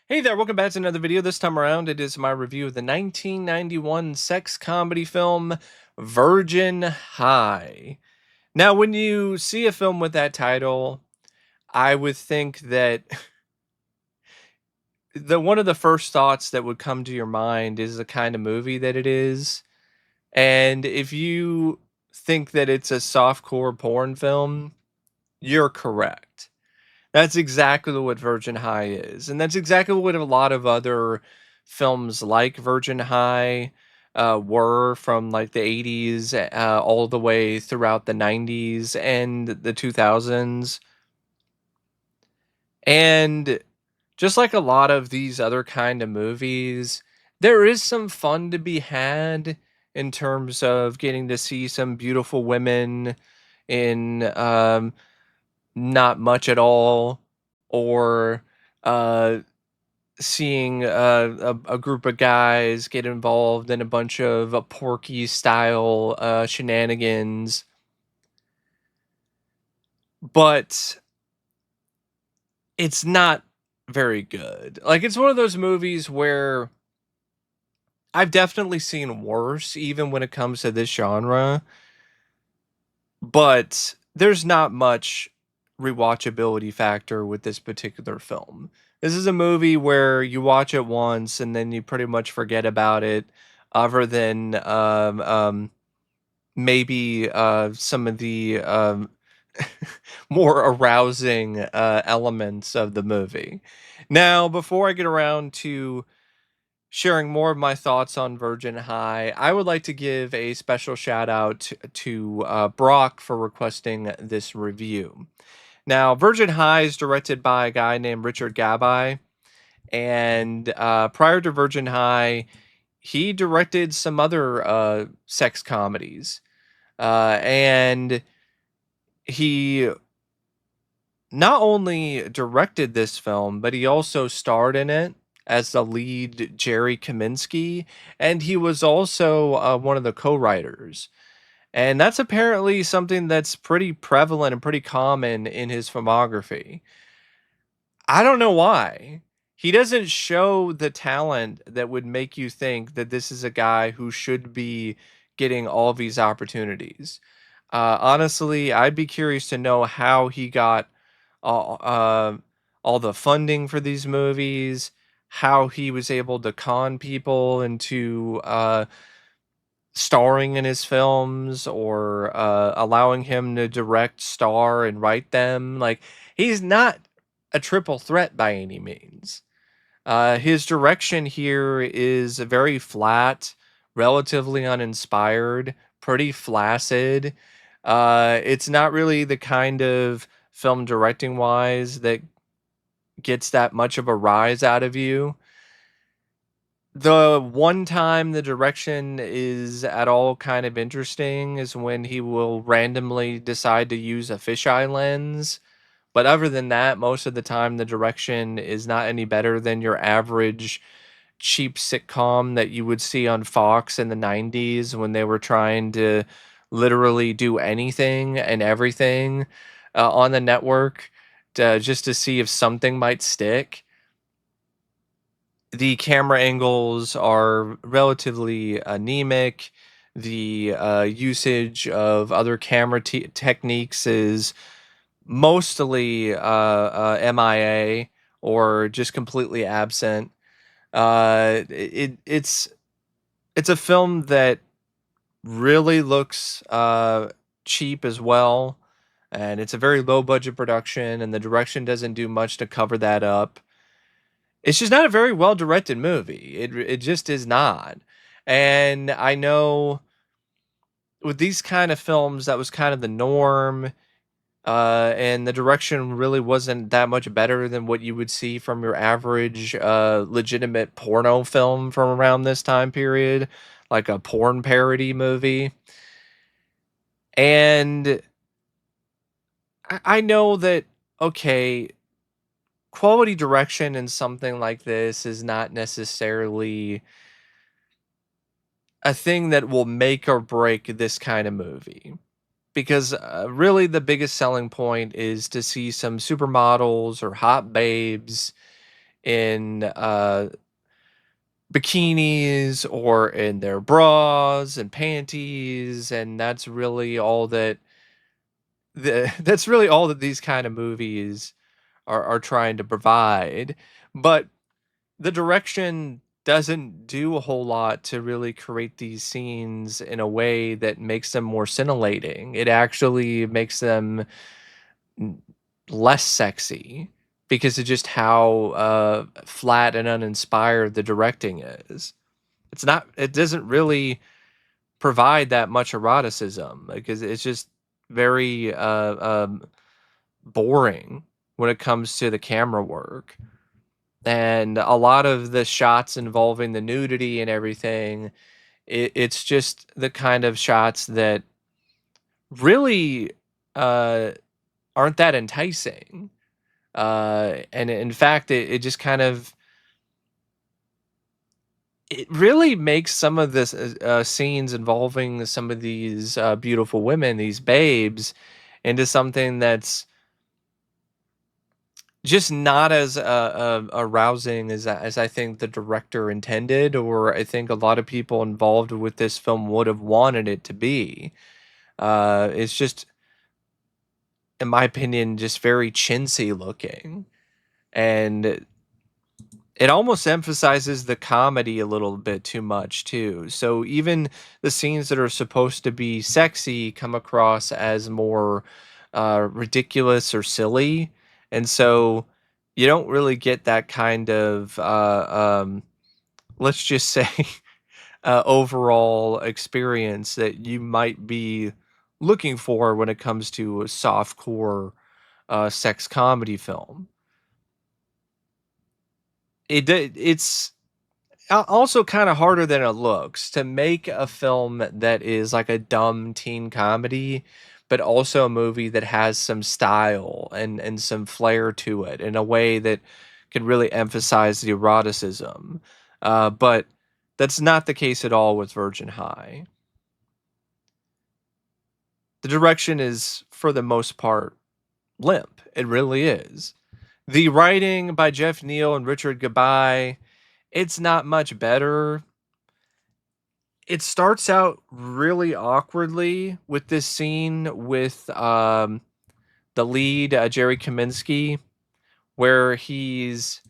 Hey there, welcome back to another video. This time around, it is my review of the 1991 sex comedy film Virgin High. Now, when you see a film with that title, I would think that the one of the first thoughts that would come to your mind is the kind of movie that it is. And if you think that it's a softcore porn film, you're correct. That's exactly what Virgin High is, and that's exactly what a lot of other films like Virgin High were from like the 80s all the way throughout the 90s and the 2000s. And just like a lot of these other kind of movies, there is some fun to be had in terms of getting to see some beautiful women in not much at all, or uh, seeing a group of guys get involved in a bunch of Porky style shenanigans. But it's not very good. Like, it's one of those movies where I've definitely seen worse, even when it comes to this genre, but there's not much rewatchability factor with this particular film. This is a movie where you watch it once and then you pretty much forget about it, other than maybe some of the more arousing elements of the movie. Now, before I get around to sharing more of my thoughts on Virgin High, I would like to give a special shout out to Brock for requesting this review. Now, Virgin High is directed by a guy named Richard Gabai, and prior to Virgin High, he directed some other sex comedies, and he not only directed this film, but he also starred in it as the lead Jerry Kaminsky, and he was also one of the co-writers. And that's apparently something that's pretty prevalent and pretty common in his filmography. I don't know why. He doesn't show the talent that would make you think that this is a guy who should be getting all these opportunities. Honestly, I'd be curious to know how he got all, all the funding for these movies, how he was able to con people into starring in his films, or allowing him to direct, star, and write them. Like, he's not a triple threat by any means. His direction here is very flat, relatively uninspired, pretty flaccid. It's not really the kind of film directing wise that gets that much of a rise out of you. The one time the direction is at all kind of interesting is when he will randomly decide to use a fisheye lens. But other than that, most of the time the direction is not any better than your average cheap sitcom that you would see on Fox in the 90s when they were trying to literally do anything and everything on the network just to see if something might stick. The camera angles are relatively anemic. The usage of other camera techniques is mostly MIA or just completely absent. It's a film that really looks cheap as well, and it's a very low budget production, and the direction doesn't do much to cover that up. It's just not a very well directed movie. It just is not. And I know with these kind of films, that was kind of the norm. And the direction really wasn't that much better than what you would see from your average legitimate porno film from around this time period, like a porn parody movie. And I know that, okay, quality direction in something like this is not necessarily a thing that will make or break this kind of movie. Because really, the biggest selling point is to see some supermodels or hot babes in bikinis or in their bras and panties, and that's really all that these kind of movies are trying to provide. But the direction doesn't do a whole lot to really create these scenes in a way that makes them more scintillating. It actually makes them n- less sexy because of just how flat and uninspired the directing is. It doesn't really provide that much eroticism because it's just very boring when it comes to the camera work. And a lot of the shots involving the nudity and everything, it's just the kind of shots that really uh, aren't that enticing. And in fact, it just kind of it really makes some of this scenes involving some of these beautiful women, these babes, into something that's just not as arousing as I think the director intended, or I think a lot of people involved with this film would have wanted it to be. It's just, in my opinion, just very chintzy looking, and it almost emphasizes the comedy a little bit too much too. So even the scenes that are supposed to be sexy come across as more ridiculous or silly, and so you don't really get that kind of let's just say overall experience that you might be looking for when it comes to a soft core sex comedy film. It's also kind of harder than it looks to make a film that is like a dumb teen comedy, but also a movie that has some style and some flair to it in a way that can really emphasize the eroticism. But that's not the case at all with Virgin High. The direction is, for the most part, limp. It really is. The writing by Jeff Neal and Richard Gabai, it's not much better. It starts out really awkwardly with this scene with the lead, Jerry Kaminsky, where he's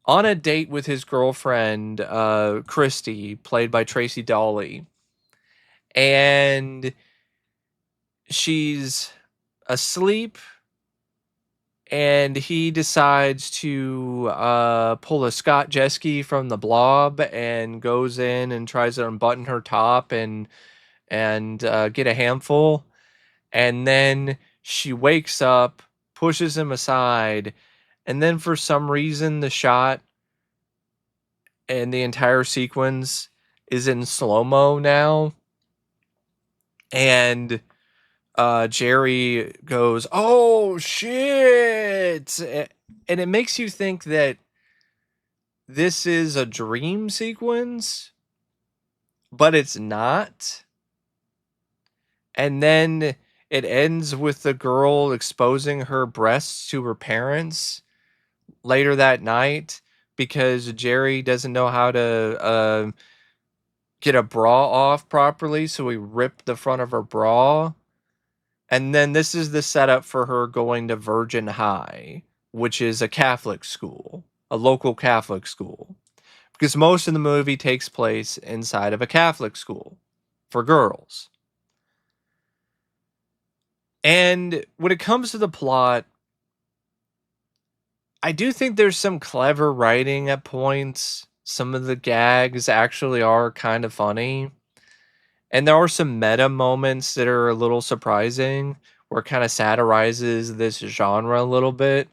on a date with his girlfriend, Christy, played by Traci Dali, and she's asleep, and he decides to pull a Scott Jeske from the Blob and goes in and tries to unbutton her top and get a handful. And then she wakes up, pushes him aside, and then for some reason the shot and the entire sequence is in slow-mo now. And Jerry goes, "Oh shit." And it makes you think that this is a dream sequence, but it's not. And then it ends with the girl exposing her breasts to her parents later that night because Jerry doesn't know how to get a bra off properly, so he ripped the front of her bra. And then this is the setup for her going to Virgin High, which is a Catholic school, a local Catholic school. Because most of the movie takes place inside of a Catholic school for girls. And when it comes to the plot, I do think there's some clever writing at points. Some of the gags actually are kind of funny. And there are some meta moments that are a little surprising, where it kind of satirizes this genre a little bit.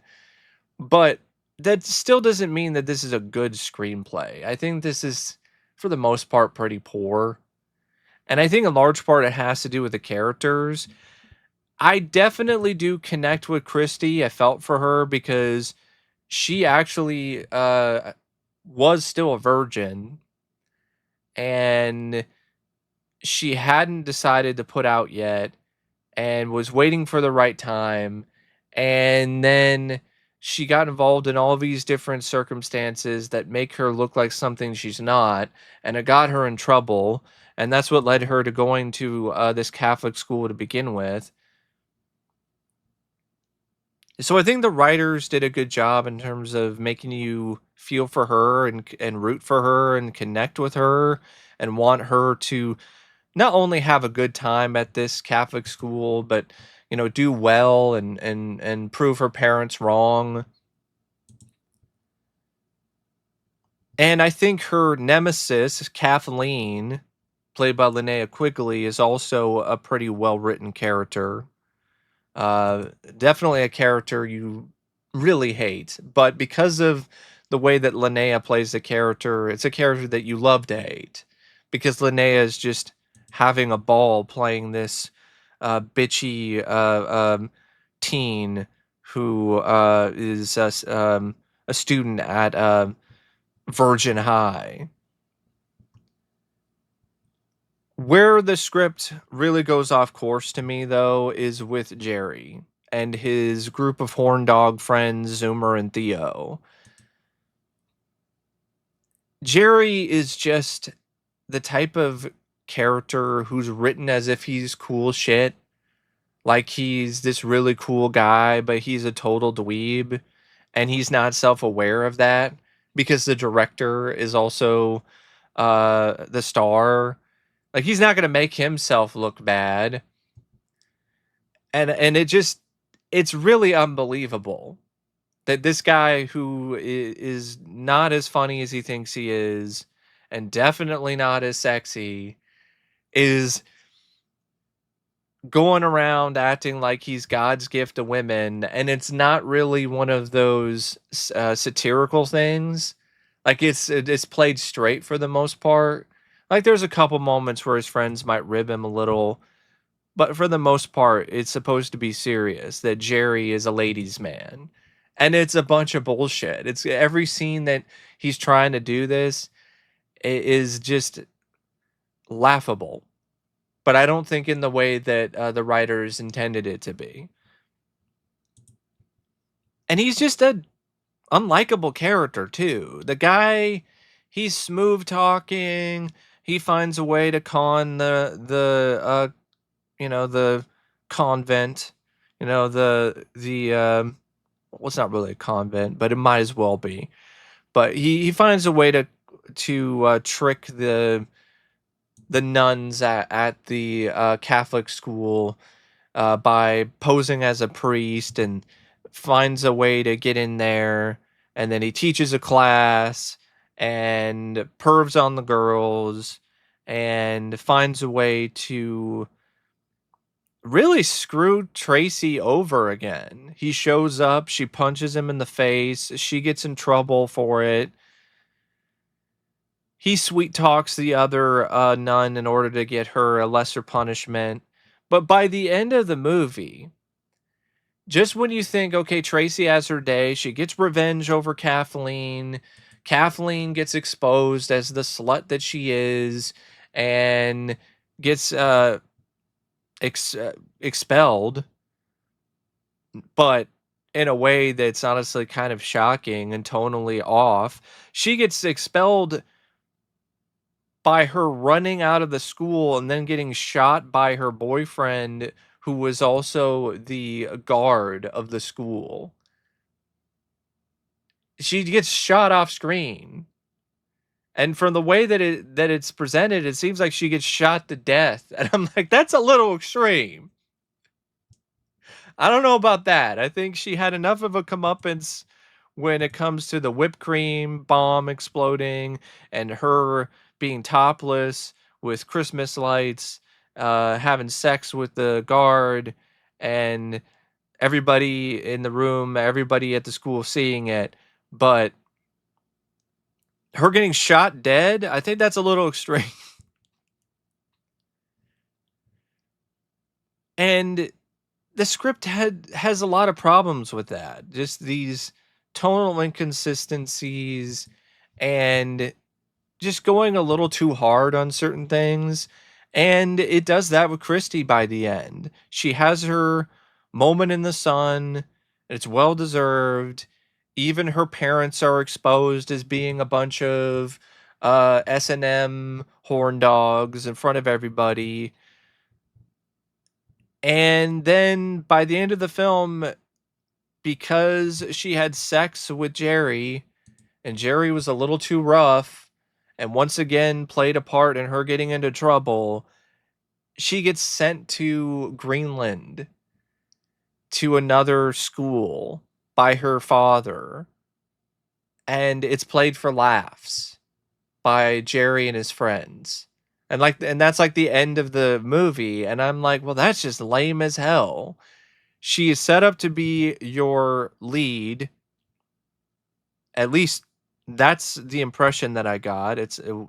But that still doesn't mean that this is a good screenplay. I think this is, for the most part, pretty poor. And I think in large part it has to do with the characters. I definitely do connect with Christy. I felt for her because she actually was still a virgin and she hadn't decided to put out yet and was waiting for the right time. And then she got involved in all these different circumstances that make her look like something she's not, and it got her in trouble. And that's what led her to going to this Catholic school to begin with. So I think the writers did a good job in terms of making you feel for her and root for her and connect with her and want her to not only have a good time at this Catholic school, but do well and prove her parents wrong. And I think her nemesis, Kathleen, played by Linnea Quigley, is also a pretty well written character. Uh, Definitely a character you really hate, but because of the way that Linnea plays the character, it's a character that you love to hate because Linnea is just having a ball playing this bitchy teen who is a student at Virgin High. Where the script really goes off course to me, though, is with Jerry and his group of horn dog friends, Zoomer and Theo. Jerry is just the type of character who's written as if he's cool shit. Like he's this really cool guy, but he's a total dweeb. And he's not self aware of that because the director is also the star. Like he's not going to make himself look bad. And it's really unbelievable that this guy who is not as funny as he thinks he is and definitely not as sexy is going around acting like he's God's gift to women, and it's not really one of those satirical things. Like it's played straight for the most part. Like there's a couple moments where his friends might rib him a little, but for the most part, it's supposed to be serious that Jerry is a ladies' man. And it's a bunch of bullshit. It's every scene that he's trying to do this is just laughable. But I don't think in the way that the writers intended it to be. And he's just a unlikable character too. The guy, he's smooth talking. He finds a way to con the convent, well, it's not really a convent, but it might as well be. But he finds a way to trick the nuns at the Catholic school by posing as a priest, and finds a way to get in there, and then he teaches a class and pervs on the girls and finds a way to really screw Traci over again. He shows up, she punches him in the face, she gets in trouble for it. He sweet talks the other nun in order to get her a lesser punishment. But by the end of the movie, just when you think, okay, Traci has her day, she gets revenge over Kathleen. Kathleen gets exposed as the slut that she is and gets expelled, but in a way that's honestly kind of shocking and tonally off. She gets expelled by her running out of the school and then getting shot by her boyfriend, who was also the guard of the school. She gets shot off screen. And from the way that it's presented, it seems like she gets shot to death. And I'm like, that's a little extreme. I don't know about that. I think she had enough of a comeuppance when it comes to the whipped cream bomb exploding and her being topless with Christmas lights, having sex with the guard, and everybody in the room, everybody at the school seeing it. But her getting shot dead, I think that's a little extreme. And the script has a lot of problems with that. Just these tonal inconsistencies and just going a little too hard on certain things. And it does that with Christy by the end. She has her moment in the sun It's well deserved. Even her parents are exposed as being a bunch of S&M horn dogs in front of everybody. And then by the end of the film, because she had sex with Jerry, and Jerry was a little too rough, and once again played a part in her getting into trouble, she gets sent to Greenland to another school by her father. And it's played for laughs by Jerry and his friends. And that's like the end of the movie. And I'm like, well, that's just lame as hell. She is set up to be your lead. At least that's the impression that I got.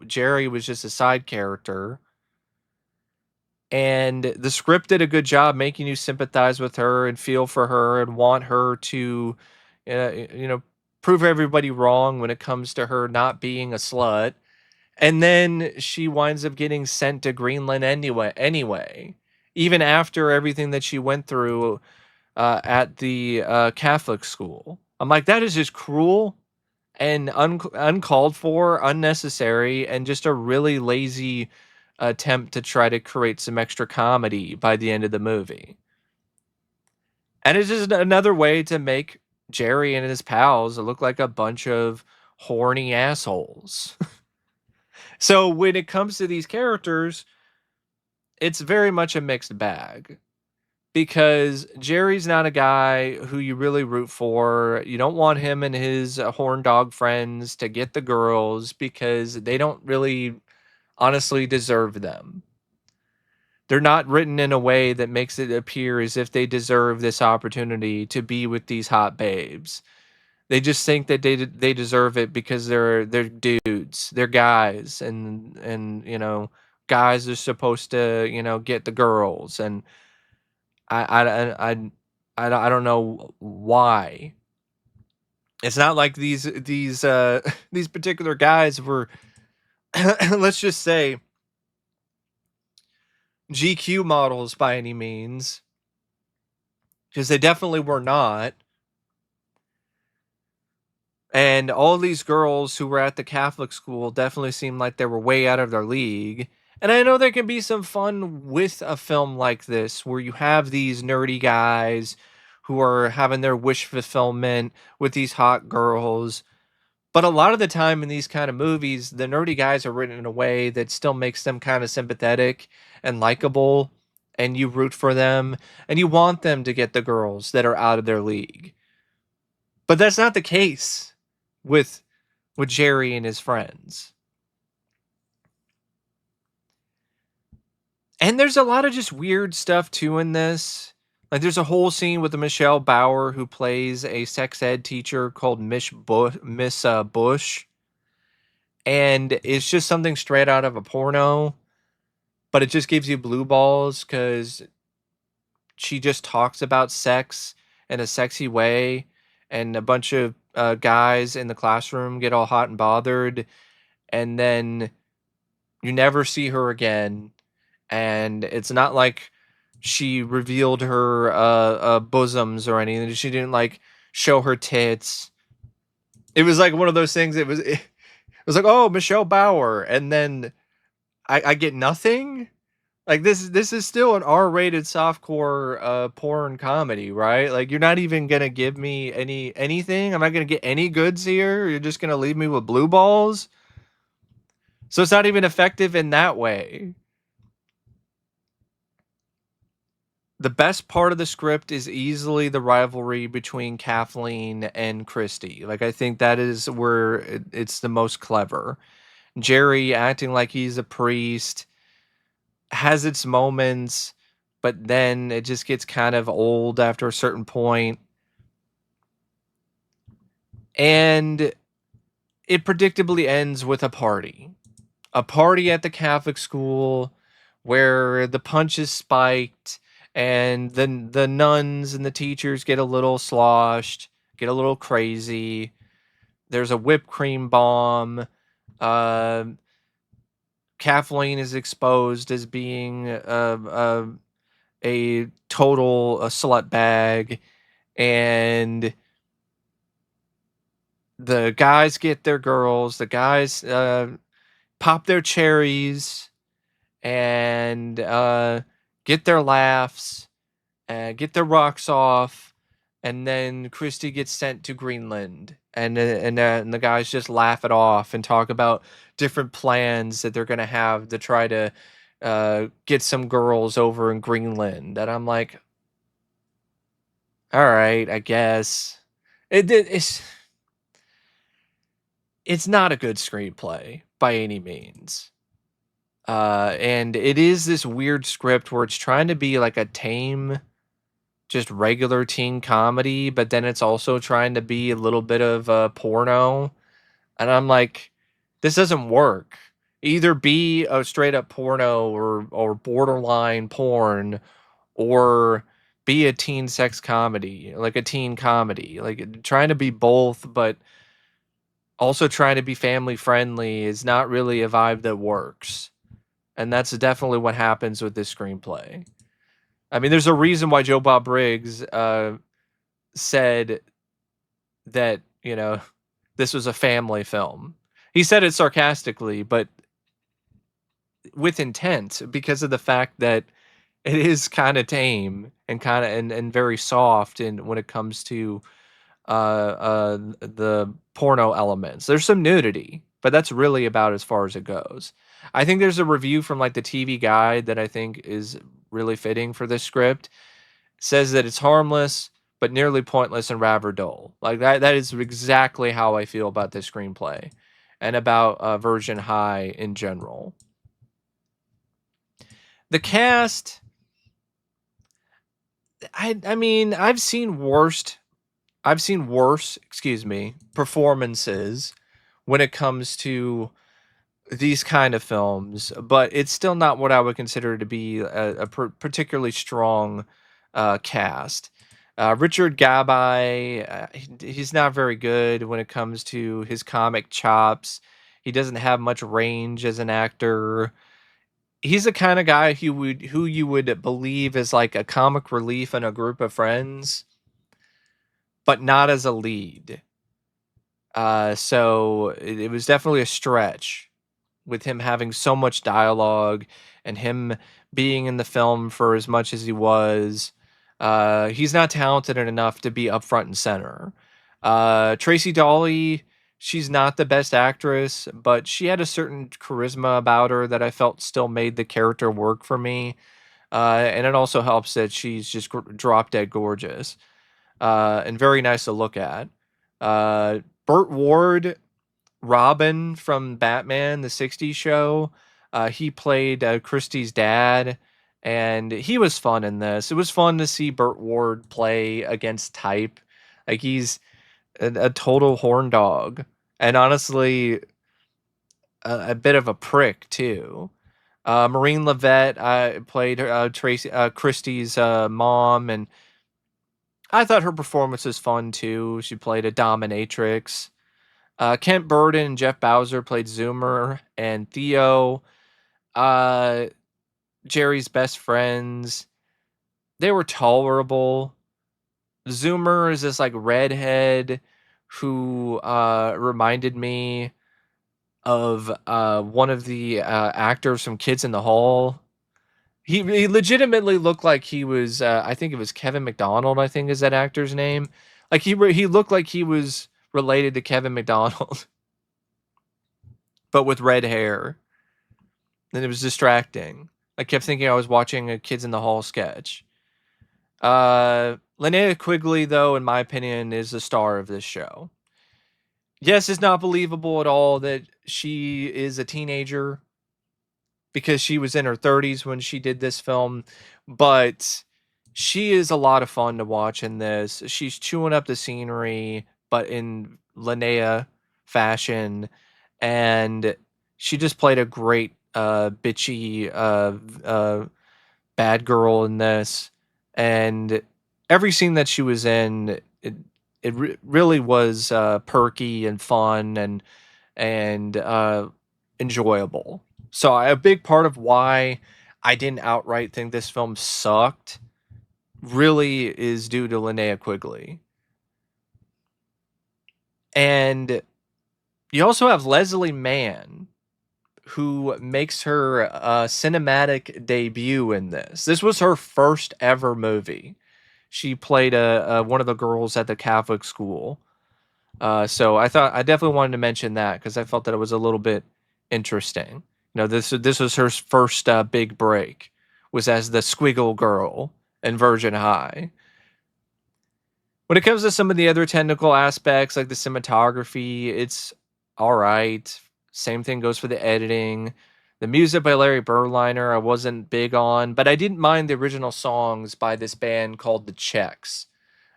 Jerry was just a side character, and the script did a good job making you sympathize with her and feel for her and want her to, you know, prove everybody wrong when it comes to her not being a slut. And then she winds up getting sent to Greenland anyway, even after everything that she went through at the Catholic school. I'm like, that is just cruel and uncalled for, unnecessary, and just a really lazy attempt to try to create some extra comedy by the end of the movie. And it's just another way to make Jerry and his pals look like a bunch of horny assholes. So when it comes to these characters, it's very much a mixed bag. Because Jerry's not a guy who you really root for. You don't want him and his horn dog friends to get the girls because they don't really honestly deserve them. They're not written in a way that makes it appear as if they deserve this opportunity to be with these hot babes. They just think that they deserve it because they're dudes, they're guys, and guys are supposed to get the girls. And I I I I don't know why. It's not like these these particular guys were let's just say GQ models by any means, because they definitely were not. And all these girls who were at the Catholic school definitely seemed like they were way out of their league. And I know there can be some fun with a film like this where you have these nerdy guys who are having their wish fulfillment with these hot girls. But a lot of the time in these kind of movies, the nerdy guys are written in a way that still makes them kind of sympathetic and likable, and you root for them, and you want them to get the girls that are out of their league. But that's not the case with Jerry and his friends. And there's a lot of just weird stuff too in this. Like there's a whole scene with the Michelle Bauer who plays a sex ed teacher called Miss Bush, and it's just something straight out of a porno, but it just gives you blue balls because she just talks about sex in a sexy way, and a bunch of guys in the classroom get all hot and bothered, and then you never see her again. And it's not like she revealed her bosoms or anything. She didn't like show her tits. It was like one of those things. It was like, oh, Michelle Bauer, and then I get nothing. Like this is still an R-rated softcore porn comedy, right? Like you're not even gonna give me anything. I'm not gonna get any goods here. You're just gonna leave me with blue balls. So it's not even effective in that way. The best part of the script is easily the rivalry between Kathleen and Christy. Like I think that is where it's the most clever. Jerry acting like he's a priest has its moments, but then it just gets kind of old after a certain point. And it predictably ends with a party. A party at the Catholic school where the punch is spiked and the nuns and the teachers get a little sloshed, get a little crazy. There's a whipped cream bomb. Uh, Kathleen is exposed as being a total slut bag, and the guys get their girls, the guys pop their cherries and get their laughs, get their rocks off, and then Christy gets sent to Greenland, and the guys just laugh it off and talk about different plans that they're gonna have to try to get some girls over in Greenland. And I'm like, all right, I guess it's not a good screenplay by any means. And it is this weird script where it's trying to be like a tame, just regular teen comedy, but then it's also trying to be a little bit of porno. And I'm like, this doesn't work. Either be a straight up porno or borderline porn, or be a teen sex comedy, like a teen comedy. Like trying to be both, but also trying to be family friendly is not really a vibe that works. And that's definitely what happens with this screenplay. I mean, there's a reason why Joe Bob Briggs said that, this was a family film. He said it sarcastically, but with intent, because of the fact that it is kind of tame and kind of and very soft, and when it comes to the porno elements. There's some nudity, but that's really about as far as it goes. I think there's a review from like the TV Guide that I think is really fitting for this script. It says that it's harmless but nearly pointless and rather dull. Like that is exactly how I feel about this screenplay and about Virgin High in general. The cast, I mean, I've seen worse, excuse me, performances when it comes to these kind of films, but it's still not what I would consider to be a particularly strong cast. Richard Gabai, he's not very good when it comes to his comic chops. He doesn't have much range as an actor. He's the kind of guy who you would believe is like a comic relief in a group of friends, but not as a lead. So it was definitely a stretch with him having so much dialogue and him being in the film for as much as he was. He's not talented enough to be up front and center. Traci Dali, she's not the best actress, but she had a certain charisma about her that I felt still made the character work for me. And it also helps that she's just drop dead gorgeous and very nice to look at. Burt Ward, Robin from Batman, the 60s show, he played Christie's dad, and he was fun in this. It was fun to see Burt Ward play against type. Like, he's a total horn dog, and honestly, a bit of a prick, too. Maureen Levette played Christie's mom, and I thought her performance was fun, too. She played a dominatrix. Kent Burden and Jeff Bowser played Zoomer and Theo. Uh, Jerry's best friends. They were tolerable. Zoomer is this like redhead who reminded me of one of the actors from Kids in the Hall. He legitimately looked like he was. I think it was Kevin McDonald. I think is that actor's name. Like he looked like he was related to Kevin McDonald, but with red hair. And it was distracting. I kept thinking I was watching a Kids in the Hall sketch. Linnea Quigley, though, in my opinion, is the star of this show. Yes, it's not believable at all that she is a teenager because she was in her 30s when she did this film, but she is a lot of fun to watch in this. She's chewing up the scenery, but in Linnea fashion, and she just played a great bitchy bad girl in this, and every scene that she was in, it really was perky and fun and enjoyable. So a big part of why I didn't outright think this film sucked really is due to Linnea Quigley. And you also have Leslie Mann, who makes her cinematic debut in this. This was her first ever movie. She played one of the girls at the Catholic school. So I definitely wanted to mention that because I felt that it was a little bit interesting. You know, this was her first big break, was as the Squiggle Girl in Virgin High. When it comes to some of the other technical aspects, like the cinematography, it's all right. Same thing goes for the editing. The music by Larry Berliner, I wasn't big on, but I didn't mind the original songs by this band called the Czechs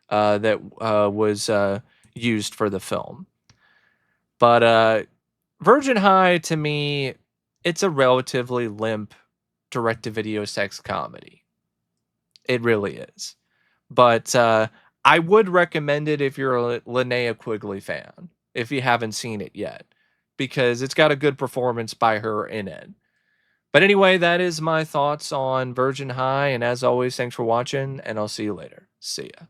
that was used for the film. But Virgin High, to me, it's a relatively limp direct-to-video sex comedy. It really is. But I would recommend it if you're a Linnea Quigley fan, if you haven't seen it yet, because it's got a good performance by her in it. But anyway, that is my thoughts on Virgin High, and as always, thanks for watching, and I'll see you later. See ya.